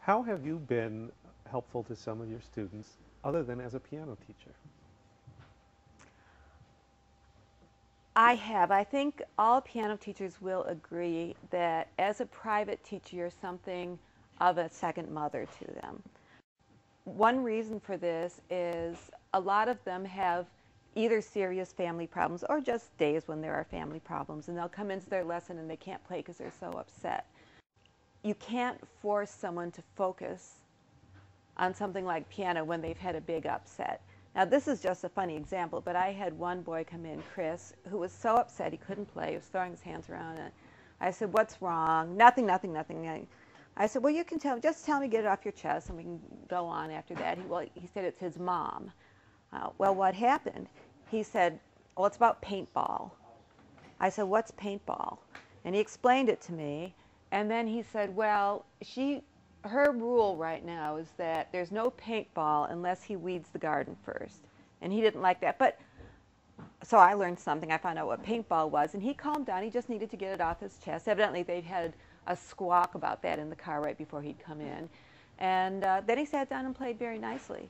How have you been helpful to some of your students other than as a piano teacher? I have. I think all piano teachers will agree that as a private teacher, you're something of a second mother to them. One reason for this is a lot of them have either serious family problems or just days when there are family problems, and they'll come into their lesson and they can't play because they're so upset. You can't force someone to focus on something like piano when they've had a big upset. Now, this is just a funny example, but I had one boy come in, Chris, who was so upset he couldn't play. He was throwing his hands around. And I said, "What's wrong?" "Nothing, nothing, nothing." I said, "Well, you can tell me. Just tell me, get it off your chest, and we can go on after that." He said it's his mom. Well, what happened? He said, "Well, it's about paintball." I said, "What's paintball?" And he explained it to me. And then he said, "Well, her rule right now is that there's no paintball unless he weeds the garden first." And he didn't like that. But so I learned something. I found out what paintball was, and he calmed down. He just needed to get it off his chest. Evidently, they'd had a squawk about that in the car right before he'd come in. And then he sat down and played very nicely.